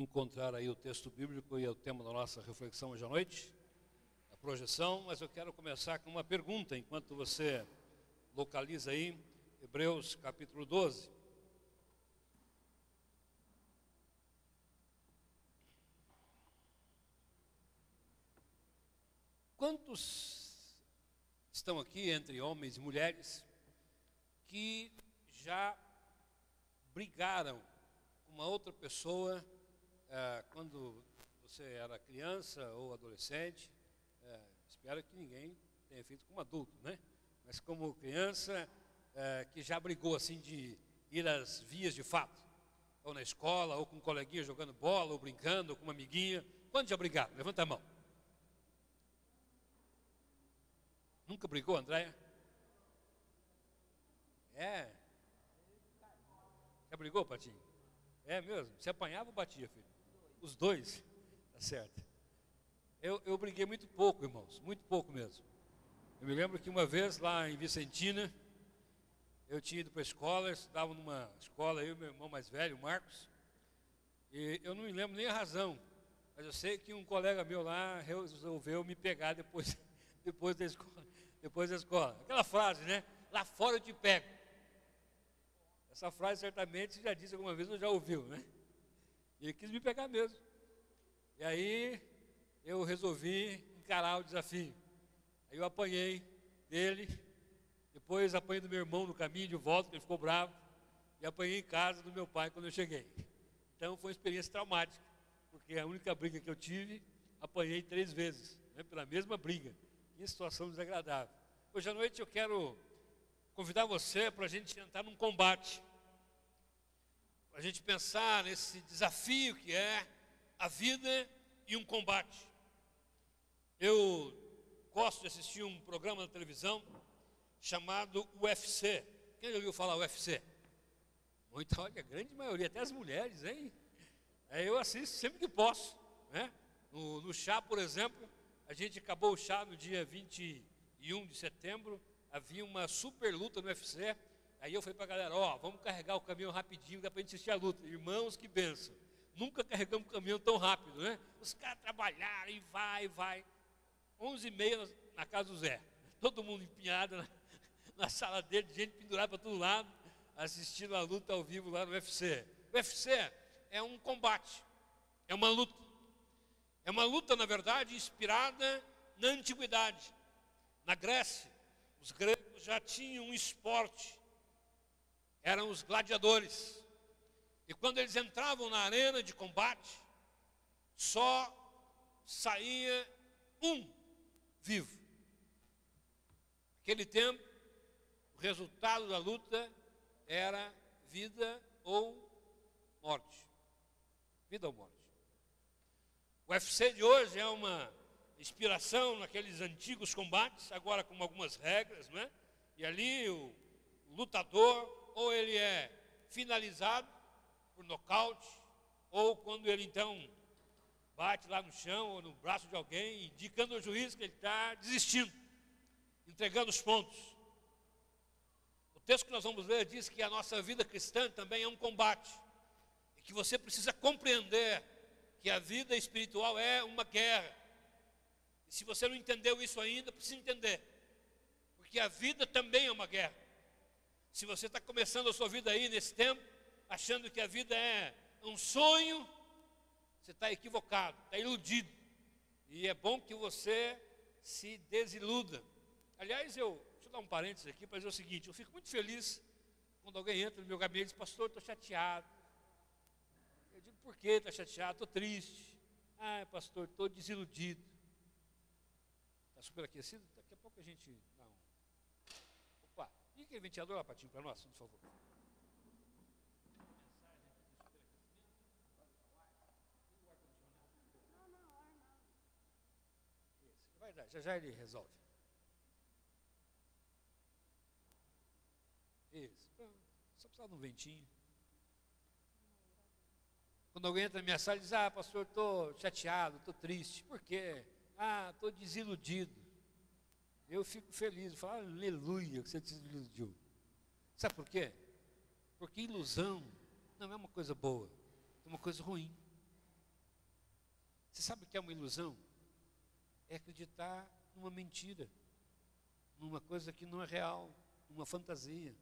encontrar aí o texto bíblico e é o tema da nossa reflexão hoje à noite, a projeção, mas eu quero começar com uma pergunta, enquanto você localiza aí, Hebreus capítulo 12. Quantos estão aqui, entre homens e mulheres, que já brigaram com uma outra pessoa quando você era criança ou adolescente? Espero que ninguém tenha feito como adulto, né? Mas como criança, que já brigou assim de ir às vias de fato, ou na escola, ou com um coleguinha jogando bola, ou brincando, ou com uma amiguinha. Quantos já brigaram? Levanta a mão. Nunca brigou, Andréia? Já brigou, Patinho? É mesmo? Você apanhava ou batia, filho? Os dois? Tá certo. Eu briguei muito pouco, irmãos, muito pouco mesmo. Eu me lembro que uma vez lá em Vicentina, eu tinha ido para a escola, eu estudava numa escola, eu e meu irmão mais velho, o Marcos, e eu não me lembro nem a razão, mas eu sei que um colega meu lá resolveu me pegar depois da escola. Aquela frase, né? Lá fora eu te pego. Essa frase certamente você já disse alguma vez, ou já ouviu, né? E ele quis me pegar mesmo. E aí eu resolvi encarar o desafio. Aí eu apanhei dele, depois apanhei do meu irmão no caminho de volta, que ele ficou bravo, e apanhei em casa do meu pai quando eu cheguei. Então foi uma experiência traumática, porque a única briga que eu tive, apanhei 3 vezes, né, pela mesma briga. Que situação desagradável. Hoje à noite eu quero convidar você para a gente entrar num combate, para a gente pensar nesse desafio que é a vida e um combate. Eu gosto de assistir um programa na televisão chamado UFC. Quem já ouviu falar UFC? Muito, olha, a grande maioria, até as mulheres, hein? Eu assisto sempre que posso, né? No chá, por exemplo, a gente acabou o chá no dia 21 de setembro, havia uma super luta no UFC, aí eu falei para a galera, vamos carregar o caminhão rapidinho, dá para a gente assistir a luta. Irmãos, que bênção. Nunca carregamos o caminhão tão rápido, né? Os caras trabalharam e vai. 11h30 na casa do Zé, todo mundo empenhado na sala dele, gente pendurada para todo lado, assistindo a luta ao vivo lá no UFC. O UFC é um combate, é uma luta. É uma luta, na verdade, inspirada na antiguidade. Na Grécia, os gregos já tinham um esporte, eram os gladiadores. E quando eles entravam na arena de combate, só saía um vivo. Naquele tempo, o resultado da luta era vida ou morte. Vida ou morte. O UFC de hoje é uma inspiração naqueles antigos combates, agora com algumas regras, não é? E ali o lutador, ou ele é finalizado por nocaute, ou quando ele então bate lá no chão ou no braço de alguém, indicando ao juiz que ele está desistindo, entregando os pontos. O texto que nós vamos ler diz que a nossa vida cristã também é um combate, e que você precisa compreender que a vida espiritual é uma guerra. E se você não entendeu isso ainda, precisa entender, porque a vida também é uma guerra. Se você está começando a sua vida aí nesse tempo, achando que a vida é um sonho, você está equivocado, está iludido. E é bom que você se desiluda. Aliás, deixa eu dar um parênteses aqui para dizer o seguinte: eu fico muito feliz quando alguém entra no meu gabinete e diz, pastor, estou chateado. Eu digo, por que está chateado? Estou triste. Pastor, estou desiludido. Está superaquecido? Daqui a pouco a gente dá um... Opa, liga aquele ventilador lá, Patinho, para nós, por favor. Vai dar, já ele resolve. Isso, só precisava de um ventinho. Quando alguém entra na minha sala e diz, pastor, estou chateado, estou triste. Por quê? Estou desiludido. Eu fico feliz, eu falo, aleluia, que você desiludiu. Sabe por quê? Porque ilusão não é uma coisa boa, é uma coisa ruim. Você sabe o que é uma ilusão? É acreditar numa mentira, numa coisa que não é real, numa fantasia.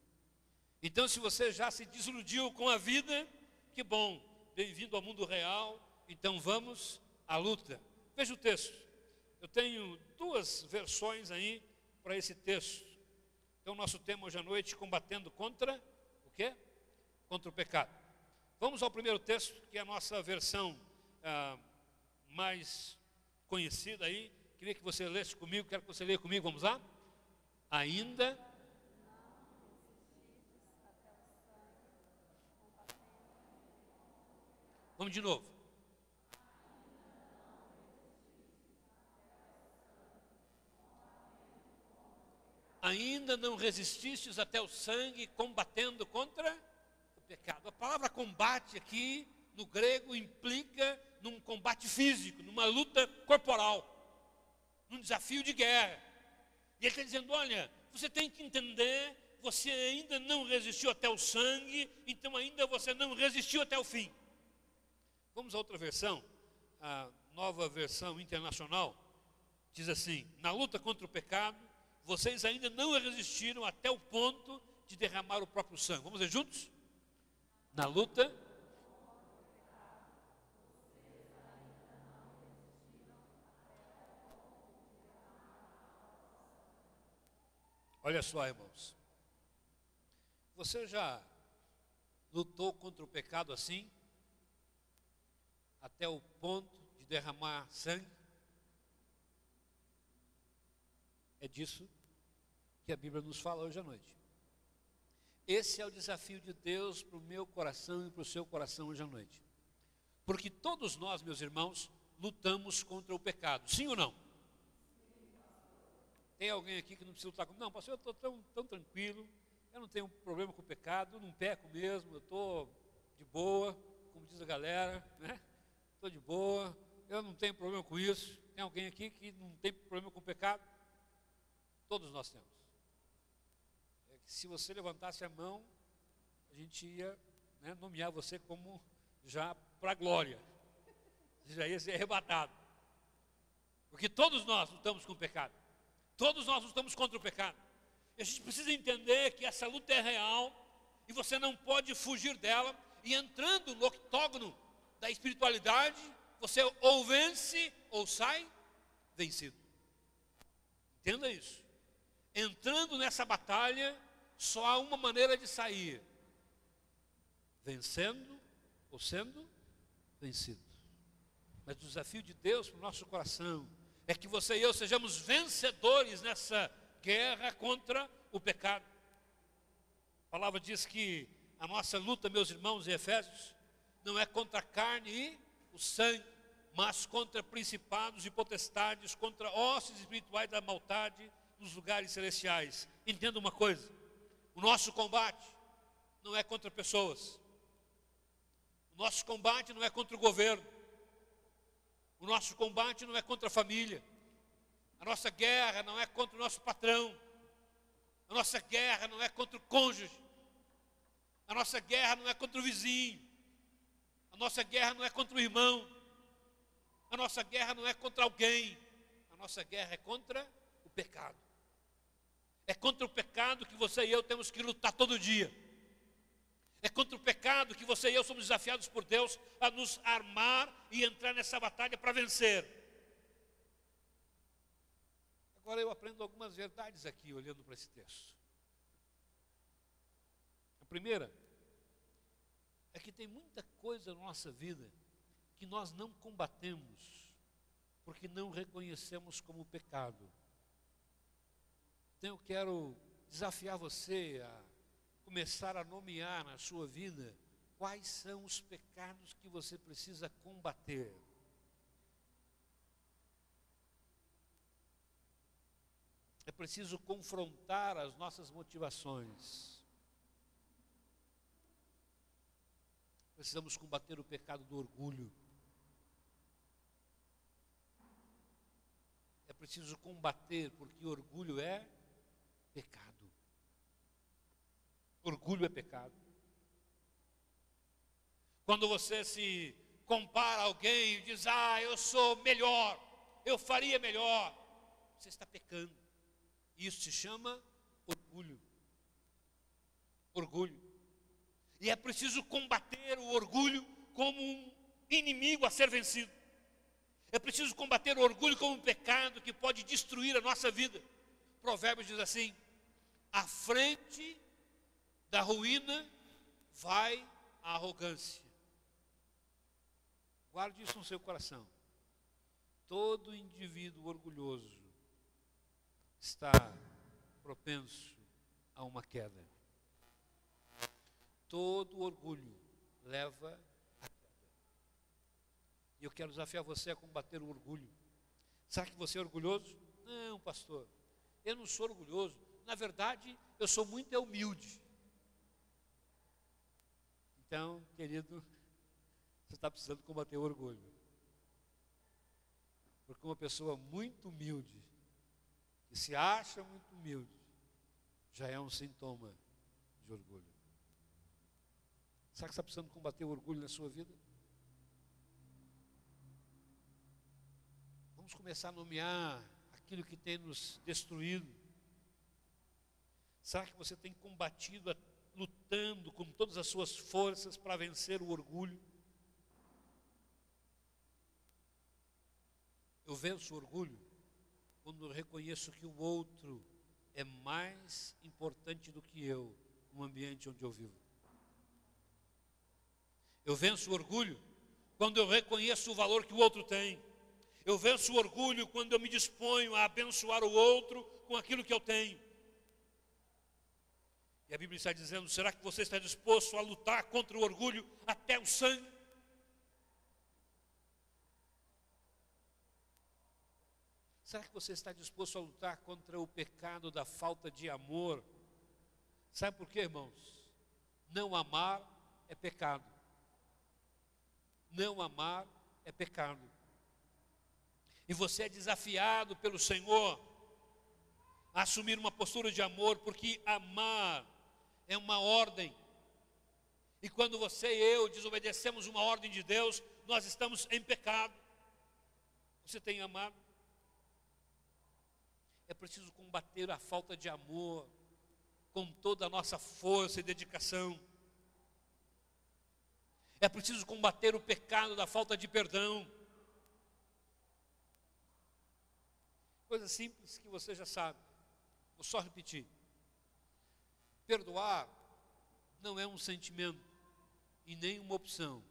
Então, se você já se desiludiu com a vida, que bom, bem-vindo ao mundo real, então vamos à luta. Veja o texto. Eu tenho duas versões aí para esse texto. Então, nosso tema hoje à noite, combatendo contra o quê? Contra o pecado. Vamos ao primeiro texto, que é a nossa versão mais conhecida aí. Queria que você lesse comigo, quero que você leia comigo, vamos lá? Ainda... Vamos de novo. Ainda não resististes até o sangue, combatendo contra o pecado. A palavra combate aqui, no grego, implica num combate físico, numa luta corporal, num desafio de guerra. E ele está dizendo, olha, você tem que entender, você ainda não resistiu até o sangue, então ainda você não resistiu até o fim. Vamos a outra versão, a nova versão internacional, diz assim, na luta contra o pecado, vocês ainda não resistiram até o ponto de derramar o próprio sangue. Vamos ver juntos? Na luta. Olha só, irmãos. Você já lutou contra o pecado assim? Até o ponto de derramar sangue? É disso que a Bíblia nos fala hoje à noite. Esse é o desafio de Deus para o meu coração e para o seu coração hoje à noite. Porque todos nós, meus irmãos, lutamos contra o pecado. Sim ou não? Tem alguém aqui que não precisa lutar comigo? Não, pastor, eu estou tão tranquilo, eu não tenho problema com o pecado, eu não peco mesmo, eu estou de boa, como diz a galera, né? Estou de boa, eu não tenho problema com isso. Tem alguém aqui que não tem problema com o pecado? Todos nós temos. É que se você levantasse a mão, a gente ia, né, nomear você como já para a glória. Você já ia ser arrebatado. Porque todos nós lutamos com o pecado. Todos nós lutamos contra o pecado. E a gente precisa entender que essa luta é real e você não pode fugir dela. E entrando no octógono da espiritualidade, você ou vence ou sai vencido. Entenda isso. Entrando nessa batalha, só há uma maneira de sair: vencendo ou sendo vencido. Mas o desafio de Deus para o nosso coração é que você e eu sejamos vencedores nessa guerra contra o pecado. A palavra diz que a nossa luta, meus irmãos em Efésios, não é contra a carne e o sangue, mas contra principados e potestades, contra hostes espirituais da maldade nos lugares celestiais. Entenda uma coisa: o nosso combate não é contra pessoas, o nosso combate não é contra o governo, o nosso combate não é contra a família, a nossa guerra não é contra o nosso patrão, a nossa guerra não é contra o cônjuge, a nossa guerra não é contra o vizinho, a nossa guerra não é contra o irmão, a nossa guerra não é contra alguém, a nossa guerra é contra o pecado. É contra o pecado que você e eu temos que lutar todo dia. É contra o pecado que você e eu somos desafiados por Deus a nos armar e entrar nessa batalha para vencer. Agora eu aprendo algumas verdades aqui, olhando para esse texto. A primeira é que tem muita coisa na nossa vida que nós não combatemos, porque não reconhecemos como pecado. Então eu quero desafiar você a começar a nomear na sua vida quais são os pecados que você precisa combater. É preciso confrontar as nossas motivações. Precisamos combater o pecado do orgulho. É preciso combater, porque orgulho é pecado. Orgulho é pecado. Quando você se compara alguém e diz, eu sou melhor, eu faria melhor, você está pecando. Isso se chama orgulho. Orgulho. E é preciso combater o orgulho como um inimigo a ser vencido. É preciso combater o orgulho como um pecado que pode destruir a nossa vida. Provérbios diz assim: à frente da ruína vai a arrogância. Guarde isso no seu coração. Todo indivíduo orgulhoso está propenso a uma queda. Todo orgulho leva à queda. E eu quero desafiar você a combater o orgulho. Será que você é orgulhoso? Não, pastor, eu não sou orgulhoso. Na verdade, eu sou muito humilde. Então, querido, você está precisando combater o orgulho. Porque uma pessoa muito humilde, que se acha muito humilde, já é um sintoma de orgulho. Será que você está precisando combater o orgulho na sua vida? Vamos começar a nomear aquilo que tem nos destruído. Será que você tem combatido, lutando com todas as suas forças para vencer o orgulho? Eu venço o orgulho quando eu reconheço que o outro é mais importante do que eu no ambiente onde eu vivo. Eu venço o orgulho quando eu reconheço o valor que o outro tem. Eu venço o orgulho quando eu me disponho a abençoar o outro com aquilo que eu tenho. E a Bíblia está dizendo, será que você está disposto a lutar contra o orgulho até o sangue? Será que você está disposto a lutar contra o pecado da falta de amor? Sabe por quê, irmãos? Não amar é pecado. Não amar é pecado. E você é desafiado pelo Senhor a assumir uma postura de amor, porque amar é uma ordem. E quando você e eu desobedecemos uma ordem de Deus, nós estamos em pecado. Você tem amado? É preciso combater a falta de amor com toda a nossa força e dedicação. É preciso combater o pecado da falta de perdão. Coisa simples que você já sabe. Vou só repetir. Perdoar não é um sentimento e nem uma opção.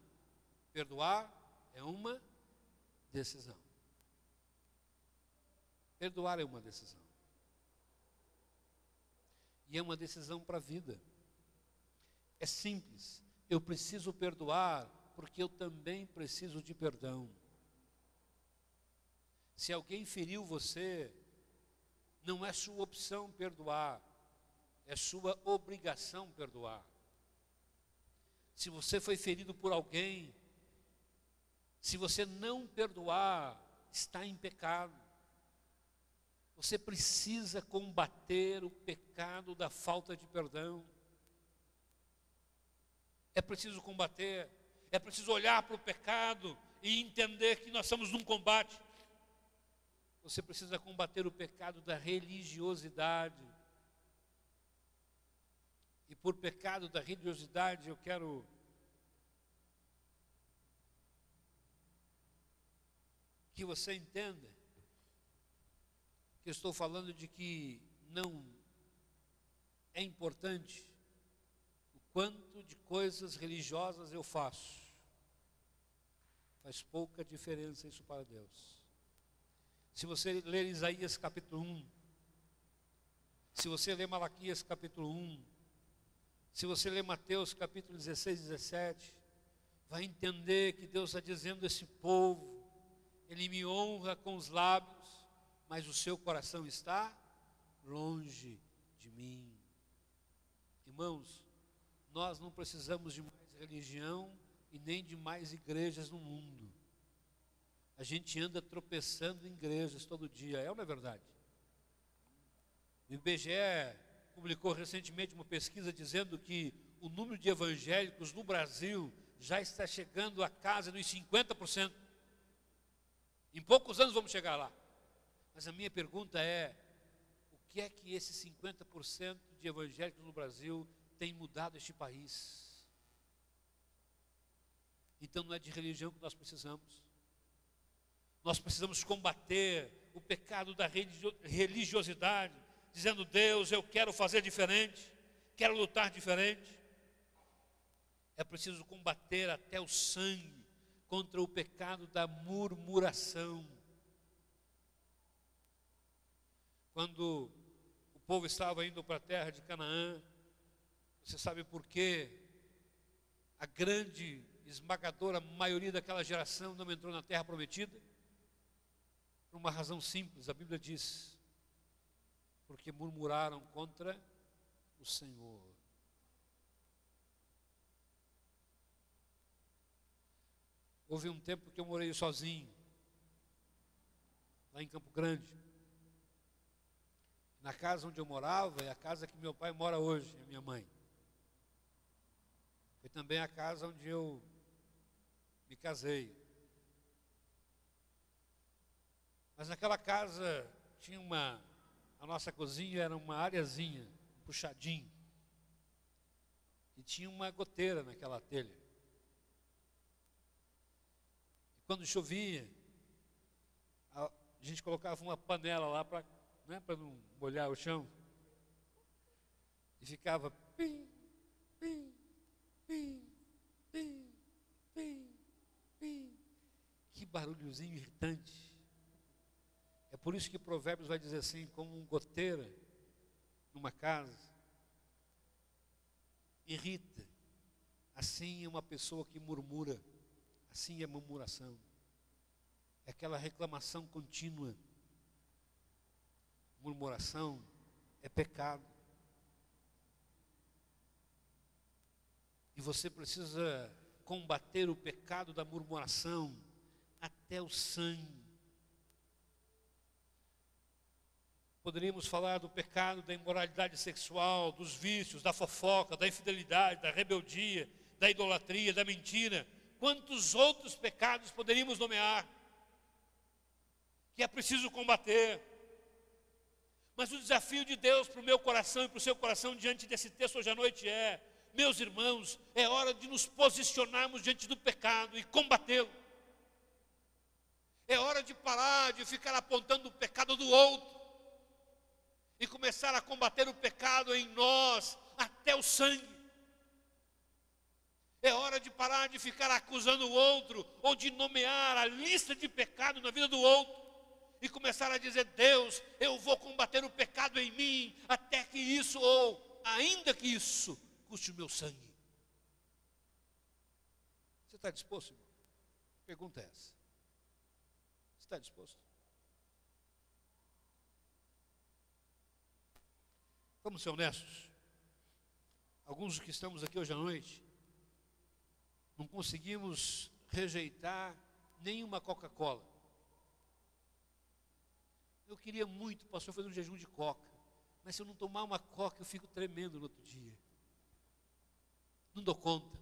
Perdoar é uma decisão. Perdoar é uma decisão. E é uma decisão para a vida. É simples. Eu preciso perdoar porque eu também preciso de perdão. Se alguém feriu você, não é sua opção perdoar, é sua obrigação perdoar. Se você foi ferido por alguém, se você não perdoar, está em pecado. Você precisa combater o pecado da falta de perdão. É preciso combater, é preciso olhar para o pecado e entender que nós estamos num combate. Você precisa combater o pecado da religiosidade. E por pecado da religiosidade eu quero que você entenda que eu estou falando de que não é importante o quanto de coisas religiosas eu faço. Faz pouca diferença isso para Deus. Se você ler Isaías capítulo 1, se você ler Malaquias capítulo 1, se você ler Mateus capítulo 16, 17, vai entender que Deus está dizendo: esse povo, ele me honra com os lábios, mas o seu coração está longe de mim. Irmãos, nós não precisamos de mais religião e nem de mais igrejas no mundo. A gente anda tropeçando em igrejas todo dia, é ou não é verdade? O IBGE publicou recentemente uma pesquisa dizendo que o número de evangélicos no Brasil já está chegando à casa dos 50%. Em poucos anos vamos chegar lá. Mas a minha pergunta é: o que é que esses 50% de evangélicos no Brasil tem mudado este país? Então não é de religião que nós precisamos. Nós precisamos combater o pecado da religiosidade, dizendo: Deus, eu quero fazer diferente, quero lutar diferente. É preciso combater até o sangue contra o pecado da murmuração. Quando o povo estava indo para a terra de Canaã, você sabe por quê? A grande, esmagadora maioria daquela geração não entrou na terra prometida? Por uma razão simples, a Bíblia diz: porque murmuraram contra o Senhor. Houve um tempo que eu morei sozinho, lá em Campo Grande. Na casa onde eu morava é a casa que meu pai mora hoje, a minha mãe. Foi também a casa onde eu me casei. Mas naquela casa tinha a nossa cozinha era uma areazinha, um puxadinho. E tinha uma goteira naquela telha. E quando chovia, a gente colocava uma panela lá para não molhar o chão. E ficava pim, pim, pim, pim, pim, pim. Que barulhozinho irritante. É por isso que Provérbios vai dizer assim: como um goteira numa casa irrita, assim é uma pessoa que murmura, assim é murmuração. É aquela reclamação contínua. Murmuração é pecado. E você precisa combater o pecado da murmuração até o sangue. Poderíamos falar do pecado da imoralidade sexual, dos vícios, da fofoca, da infidelidade, da rebeldia, da idolatria, da mentira. Quantos outros pecados poderíamos nomear que é preciso combater? Mas o desafio de Deus para o meu coração e para o seu coração diante desse texto hoje à noite é: meus irmãos, é hora de nos posicionarmos diante do pecado e combatê-lo. É hora de parar de ficar apontando o pecado do outro e começar a combater o pecado em nós até o sangue. É hora de parar de ficar acusando o outro ou de nomear a lista de pecado na vida do outro e começar a dizer: Deus, eu vou combater o pecado em mim até que isso, ou ainda que isso, custe o meu sangue. Você está disposto, irmão? Pergunta é essa. Você está disposto? Vamos ser honestos. Alguns que estamos aqui hoje à noite não conseguimos rejeitar nenhuma Coca-Cola. Eu queria muito, pastor, fazer um jejum de coca, mas se eu não tomar uma coca, eu fico tremendo no outro dia. Não dou conta.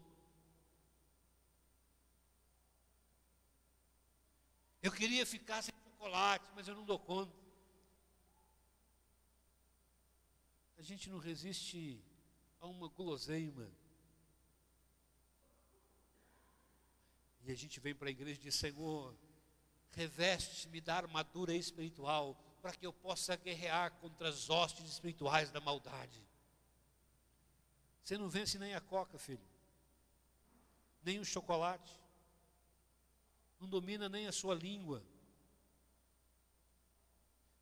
Eu queria ficar sem chocolate, mas eu não dou conta. A gente não resiste a uma guloseima. E a gente vem para a igreja e diz: Senhor, reveste-me da armadura espiritual para que eu possa guerrear contra as hostes espirituais da maldade. Você não vence nem a coca, filho, nem o chocolate, não domina nem a sua língua,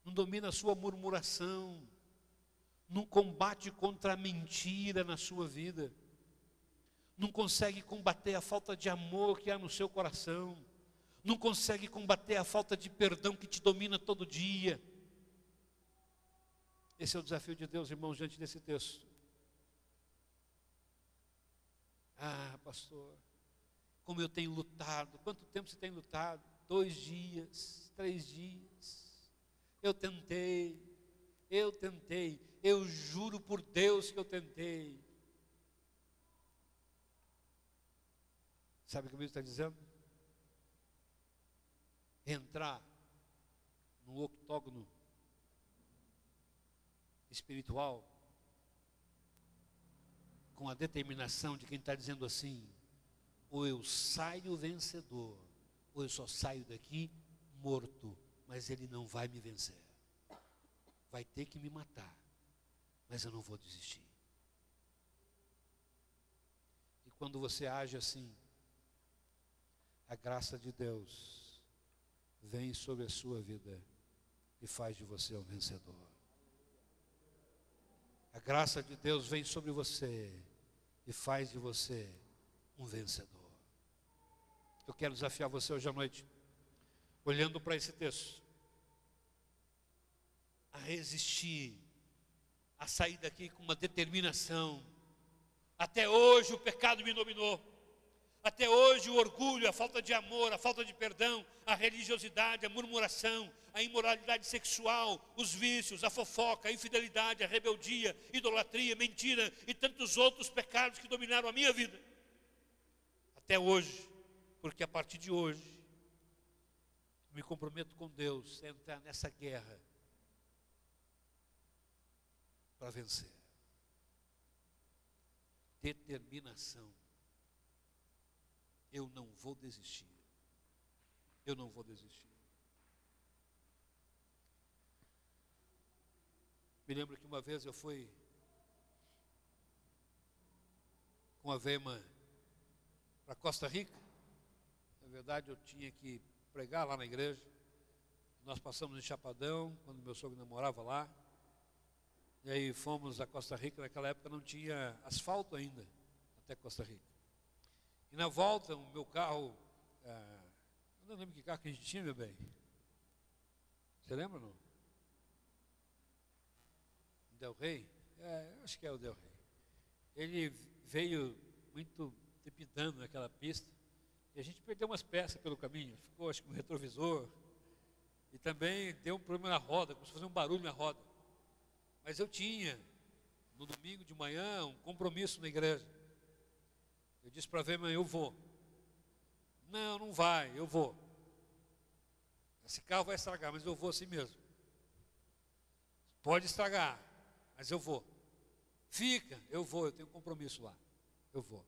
não domina a sua murmuração, não combate contra a mentira na sua vida, não consegue combater a falta de amor que há no seu coração, não consegue combater a falta de perdão que te domina todo dia. Esse é o desafio de Deus, irmãos, diante desse texto. Ah, pastor, como eu tenho lutado. Quanto tempo você tem lutado? 2 dias, 3 dias. Eu tentei, eu juro por Deus que eu tentei. Sabe o que a Bíblia está dizendo? Entrar no octógono espiritual com a determinação de quem está dizendo assim: ou eu saio vencedor, ou eu só saio daqui morto, mas ele não vai me vencer. Vai ter que me matar, mas eu não vou desistir. E quando você age assim, a graça de Deus vem sobre a sua vida e faz de você um vencedor. A graça de Deus vem sobre você e faz de você um vencedor. Eu quero desafiar você hoje à noite, olhando para esse texto, a resistir, a sair daqui com uma determinação. Até hoje o pecado me dominou. Até hoje o orgulho, a falta de amor, a falta de perdão, a religiosidade, a murmuração, a imoralidade sexual, os vícios, a fofoca, a infidelidade, a rebeldia, idolatria, mentira e tantos outros pecados que dominaram a minha vida. Até hoje, porque a partir de hoje, me comprometo com Deus a entrar nessa guerra para vencer. Determinação. Eu não vou desistir. Eu não vou desistir. Me lembro que uma vez eu fui com a Vema para Costa Rica. Na verdade, eu tinha que pregar lá na igreja. Nós passamos em Chapadão, quando meu sogro namorava lá. E aí fomos a Costa Rica. Naquela época não tinha asfalto ainda até Costa Rica. E na volta, o meu carro, eu não lembro que carro que a gente tinha, meu bem. Você lembra ou não? Del Rey? Acho que é o Del Rey. Ele veio muito trepidando naquela pista. E a gente perdeu umas peças pelo caminho. Ficou, acho que, no retrovisor. E também deu um problema na roda, começou a fazer um barulho na roda. Mas eu tinha, no domingo de manhã, um compromisso na igreja. Eu disse para a Vema, eu vou. Não, não vai, eu vou. Esse carro vai estragar, mas eu vou assim mesmo. Pode estragar, mas eu vou. Fica, eu vou, eu tenho um compromisso lá. Eu vou.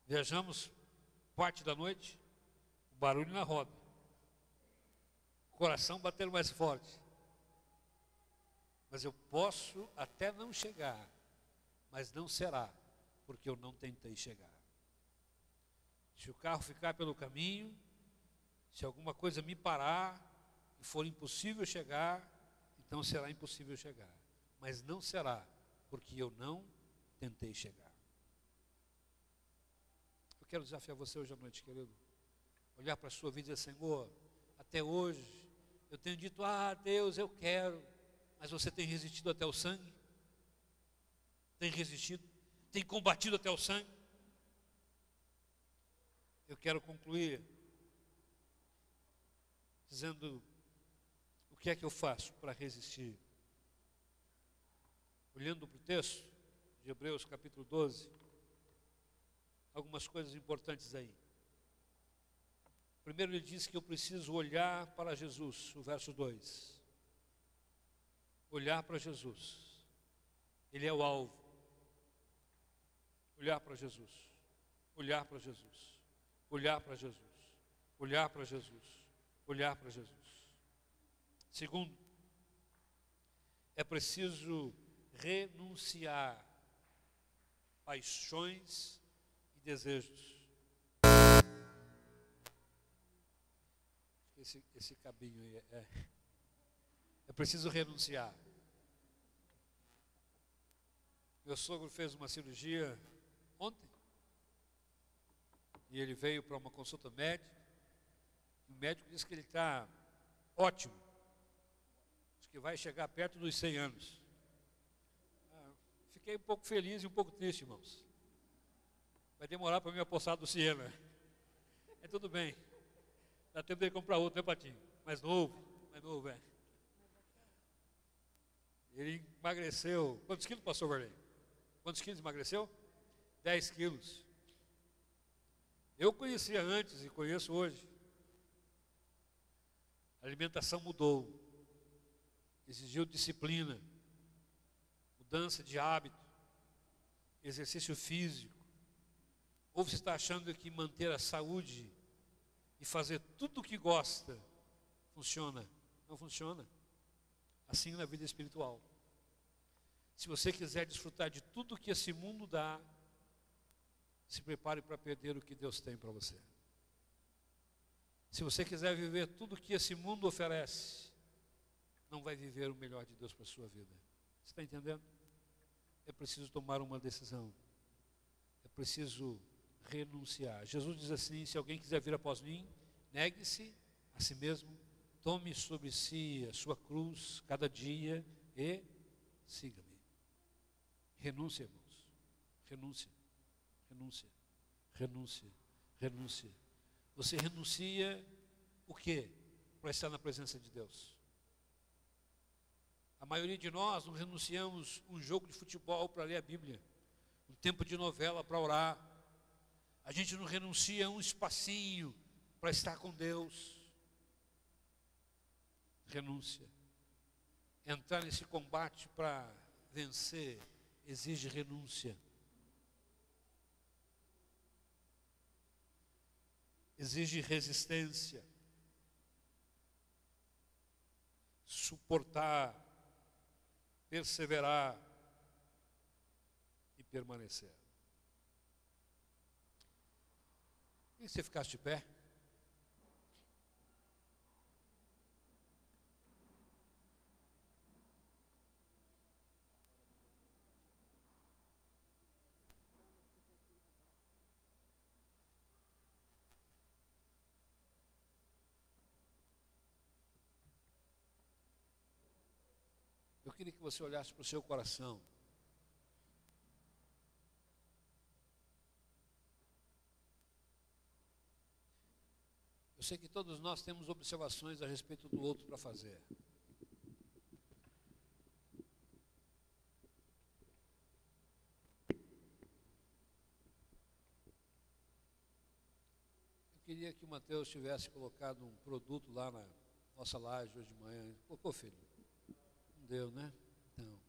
Viajamos parte da noite, barulho na roda. Coração batendo mais forte. Mas eu posso até não chegar, mas não será, porque eu não tentei chegar. Se o carro ficar pelo caminho, se alguma coisa me parar e for impossível chegar, então será impossível chegar. Mas não será, porque eu não tentei chegar. Eu quero desafiar você hoje à noite, querido. Olhar para a sua vida e dizer, Senhor, até hoje eu tenho dito, Deus, eu quero. Mas você tem resistido até o sangue? Tem resistido? Tem combatido até o sangue? Eu quero concluir dizendo o que é que eu faço para resistir. Olhando para o texto de Hebreus capítulo 12, algumas coisas importantes aí. Primeiro ele diz que eu preciso olhar para Jesus, o verso 2. Olhar para Jesus. Ele é o alvo. Olhar para Jesus. Olhar para Jesus. Olhar para Jesus. Olhar para Jesus. Olhar para Jesus. Segundo, é preciso renunciar paixões e desejos. Esse cabinho aí é preciso renunciar. Meu sogro fez uma cirurgia ontem. E ele veio para uma consulta médica. E o médico disse que ele está ótimo. Acho que vai chegar perto dos 100 anos. Fiquei um pouco feliz e um pouco triste, irmãos. Vai demorar para mim apossar do Siena. É tudo bem. Dá tempo de comprar outro, né, Patinho? Mais novo, é. Ele emagreceu. Quantos quilos, pastor Varley? Quantos quilos emagreceu? 10 quilos. Eu conhecia antes e conheço hoje. A alimentação mudou. Exigiu disciplina, mudança de hábito, exercício físico. Ou você está achando que manter a saúde e fazer tudo o que gosta funciona? Não funciona. Assim na vida espiritual. Se você quiser desfrutar de tudo que esse mundo dá, se prepare para perder o que Deus tem para você. Se você quiser viver tudo que esse mundo oferece, não vai viver o melhor de Deus para a sua vida. Você está entendendo? É preciso tomar uma decisão. É preciso renunciar. Jesus diz assim: se alguém quiser vir após mim, negue-se a si mesmo, tome sobre si a sua cruz cada dia e siga-me. Renúncia, irmãos. Renúncia. Renúncia. Renúncia. Renúncia. Você renuncia o quê? Para estar na presença de Deus. A maioria de nós não renunciamos um jogo de futebol para ler a Bíblia, um tempo de novela para orar. A gente não renuncia um espacinho para estar com Deus. Renúncia. Entrar nesse combate para vencer exige renúncia. Exige resistência. Suportar, perseverar e permanecer. E se você ficasse de pé? Eu queria que você olhasse para o seu coração. Eu sei que todos nós temos observações a respeito do outro para fazer. Eu queria que o Mateus tivesse colocado um produto lá na nossa laje hoje de manhã. Colocou, filho? Não deu, né? Não.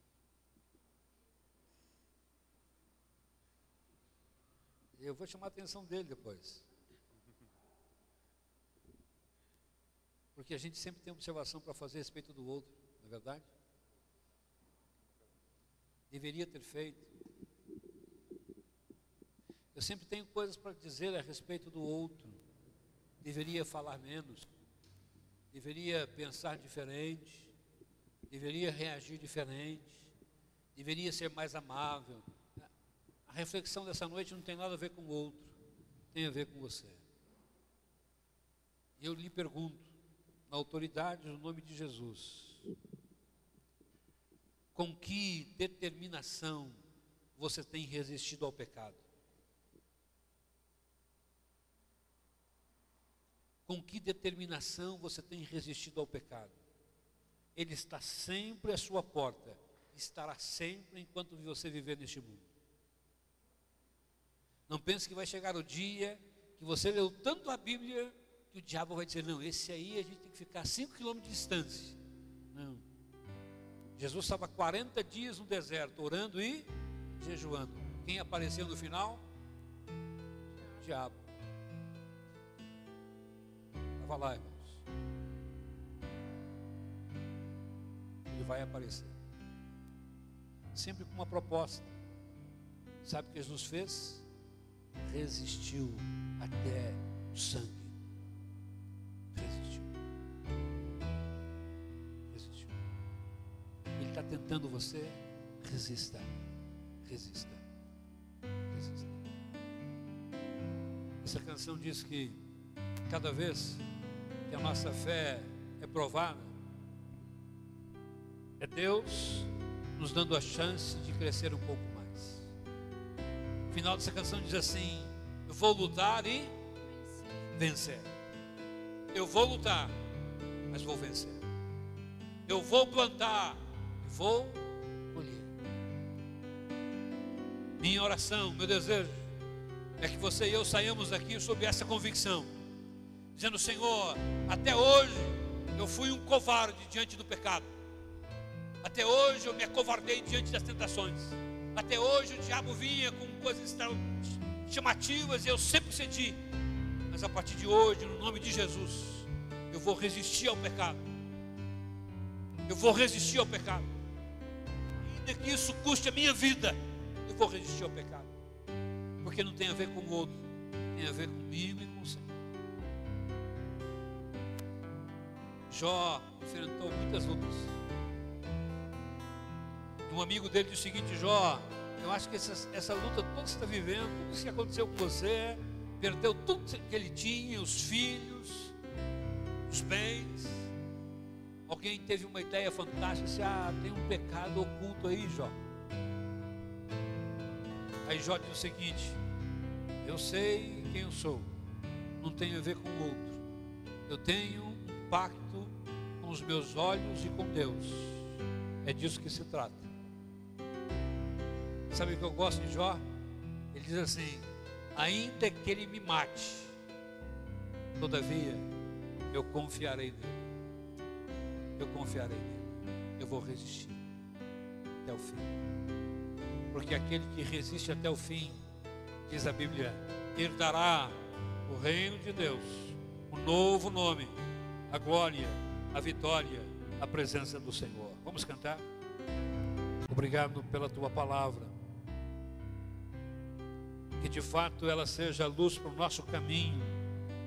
Eu vou chamar a atenção dele depois. Porque a gente sempre tem observação para fazer a respeito do outro, não é verdade? Deveria ter feito. Eu sempre tenho coisas para dizer a respeito do outro. Deveria falar menos. Deveria pensar diferente. Deveria reagir diferente. Deveria ser mais amável. A reflexão dessa noite não tem nada a ver com o outro. Tem a ver com você. E eu lhe pergunto, na autoridade do nome de Jesus, com que determinação você tem resistido ao pecado? Com que determinação você tem resistido ao pecado? Ele está sempre à sua porta, estará sempre enquanto você viver neste mundo. Não pense que vai chegar o dia que você leu tanto a Bíblia que o diabo vai dizer: não, esse aí a gente tem que ficar 5 quilômetros de distância. Não. Jesus estava 40 dias no deserto, orando e jejuando. Quem apareceu no final? O diabo. Estava lá, irmãos. Ele vai aparecer. Sempre com uma proposta. Sabe o que Jesus fez? Resistiu até o sangue. Resistiu. Ele está tentando você. Resista. Resista. Resista. Essa canção diz que cada vez que a nossa fé é provada, é Deus nos dando a chance de crescer um pouco mais. O final dessa canção diz assim: eu vou lutar e vencer. Eu vou lutar, mas vou vencer. Eu vou plantar e vou colher. Minha oração, meu desejo é que você e eu saímos daqui sob essa convicção, dizendo: Senhor, até hoje eu fui um covarde diante do pecado, até hoje eu me acovardei diante das tentações, até hoje o diabo vinha com coisas chamativas e eu sempre cedi, mas a partir de hoje, no nome de Jesus, eu vou resistir ao pecado, eu vou resistir ao pecado, ainda que isso custe a minha vida, eu vou resistir ao pecado, porque não tem a ver com o outro, tem a ver comigo e com o Senhor. Jó enfrentou muitas lutas. Um amigo dele disse o seguinte: Jó, eu acho que essa luta toda que você está vivendo, tudo isso que aconteceu com você, perdeu tudo que ele tinha, os filhos, os bens. Alguém teve uma ideia fantástica, disse: tem um pecado oculto aí, Jó. Aí Jó diz o seguinte: eu sei quem eu sou, não tem a ver com o outro, eu tenho um pacto com os meus olhos e com Deus, é disso que se trata. Sabe o que eu gosto de Jó? Ele diz assim: ainda que ele me mate, todavia eu confiarei nele, eu confiarei nele, eu vou resistir até o fim, porque aquele que resiste até o fim, diz a Bíblia, herdará o reino de Deus, o novo nome, a glória, a vitória, a presença do Senhor. Vamos cantar? Obrigado pela tua palavra, que de fato ela seja luz para o nosso caminho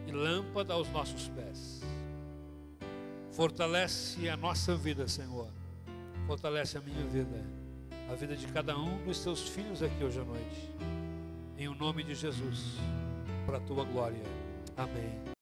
e lâmpada aos nossos pés. Fortalece a nossa vida, Senhor, fortalece a minha vida, a vida de cada um dos teus filhos aqui hoje à noite, em o nome de Jesus, para a tua glória. Amém.